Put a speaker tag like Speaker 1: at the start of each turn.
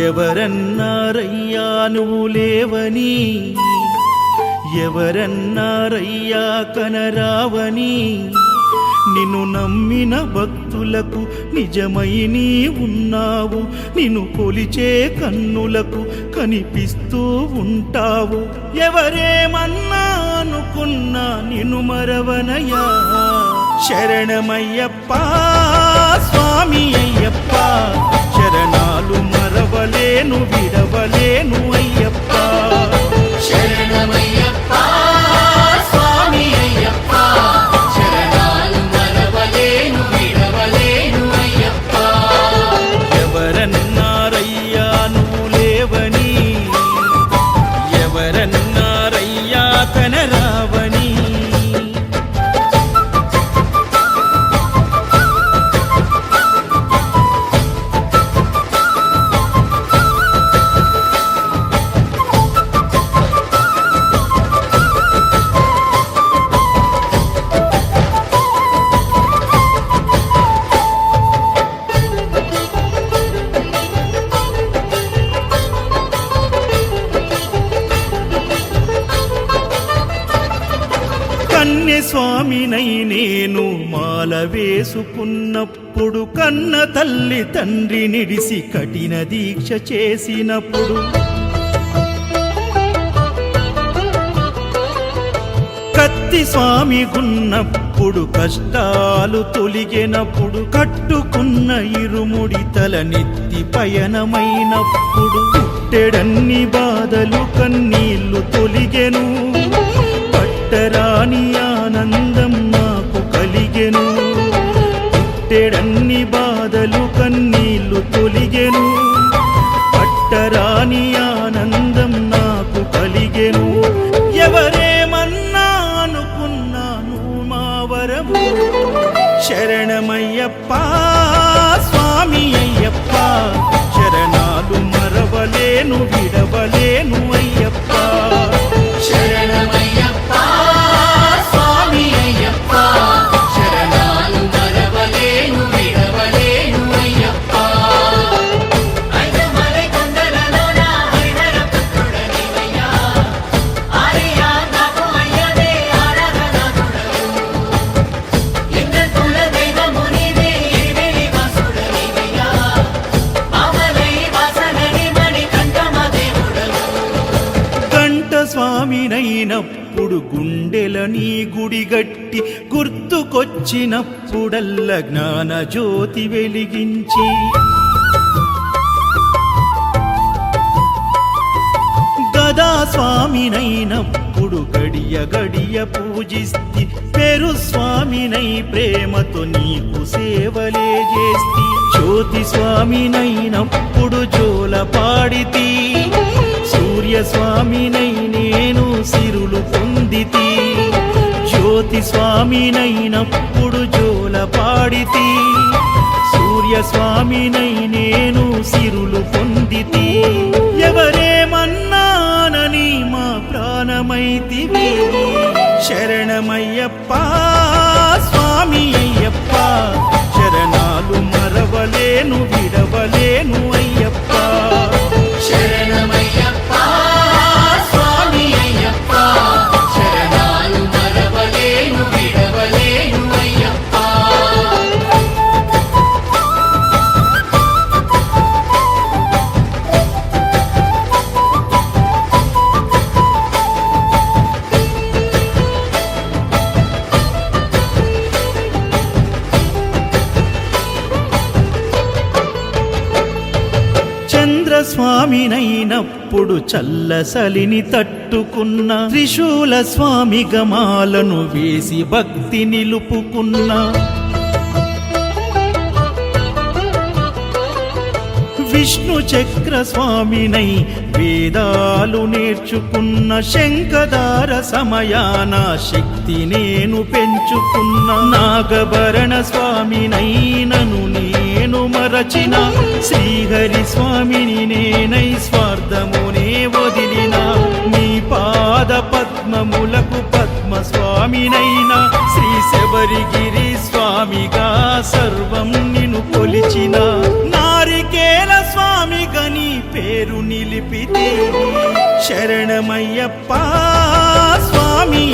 Speaker 1: ఎవరన్నారయ్యా నువ్వు లేవని, ఎవరన్నారయ్యా కనరావని, నిన్ను నమ్మిన భక్తులకు నిజమై నీ ఉన్నావు, నిన్ను కొలిచే కన్నులకు కనిపిస్తూ ఉంటావు. ఎవరేమన్నా అనుకున్నా నిన్ను మరవనయ్యా. శరణమయ్యప్ప స్వామి అయ్యప్ప, శరణాలు మరవలేను విడవలేను అయ్యప్ప.
Speaker 2: శరణమయ్యప్ప స్వామి అయ్యప్ప, శరణాలు మరవలేను విడవలేను అయ్యప్ప.
Speaker 1: ఎవరన్నారయ్యా నువ్వు లేవని, ఎవరన్నారయ్యా కనరావని. కన్యస్వామినై నేను మాల వేసుకున్నప్పుడు, కన్న తల్లి తండ్రి నిడిసి కఠిన దీక్ష చేసినప్పుడు, కత్తి స్వామి గున్నప్పుడు కష్టాలు తొలిగినప్పుడు, కట్టుకున్న ఇరుముడి తల నెత్తి పయనమైనప్పుడు, పుట్టెడన్ని బాధలు కన్నీళ్లు తొలిగెను, పట్టరాని ఆనందం నాకు కలిగెను. పుట్టెడన్ని బాధలు కన్నీళ్లు తొలిగెను, పట్టరాని ఆనందం నాకు కలిగెను. ఎవరేమన్నా అనుకున్నాను మా వరము. శరణమయ్యప్ప స్వామి అయ్యప్ప, శరణాలు మరవలేను విడవలేను అయ్యప్ప.
Speaker 2: శరణమయ్యప్ప స్వామి అయ్యప్ప, శరణాలు మరవలేను విడవలేను అయ్యప్ప. ఐదుమలై కొండలలోన హరిహర పుత్రుడనివయ్యా, ఆర్యా నాకు అయ్యవే ఆరాధనాథుడవు. లింగ కుల దైవము నీవే ఎరివెలి వాసుడనివయ్యా, మామలై వాసనని మణికంఠమ దేవుడవు.
Speaker 1: కంఠ స్వామినైనప్పుడు గుండెల నీ గుడి గట్టి, గుర్తుకొచ్చినప్పుడల్ల జ్ఞాన జ్యోతి వెలిగించి, గదా స్వామినైనప్పుడు గడియ గడియ పూజిస్తి, పేరు స్వామినై ప్రేమతో నీకు సేవలే చేస్తి. జ్యోతి స్వామినైనప్పుడు జోల పాడితి, సూర్య స్వామినై నేను సిరులు పొందితి. జ్యోతి స్వామినైనప్పుడు జోల పాడితి, సూర్య స్వామినై నేను సిరులు పొందితి. ఎవరేమన్నానని మా ప్రాణమైతివి. శరణమయ్యప్ప స్వామి అయ్యప్ప, శరణాలు మరవలేను విడవలేను అయ్యప్ప.
Speaker 2: శరణమయ్యప్ప స్వామి అయ్యప్ప, శరణాలు మరవలేను విడవలేను అయ్యప్ప.
Speaker 1: స్వామినైనప్పుడు చల్లసలిని తట్టుకున్న, త్రిశూల స్వామి గమాలను వేసి భక్తి నిలుపుకున్న, విష్ణు చక్ర స్వామినై వేదాలు నేర్చుకున్న, శంఖదార సమయాన శక్తి నేను పెంచుకున్న, నాగభరణ స్వామినై నను నేను మరచిన, శ్రీహరి స్వామిని నేనై స్వార్థమునే వదిలిన, నీ పాద పద్మములకు పద్మ స్వామినైనా, శ్రీ శబరిగిరి స్వామిగా సర్వం నిన్ను కొలిచిన, నారికేల స్వామిగా నీ తెలిపితి శరణమయ్యప్ప స్వామి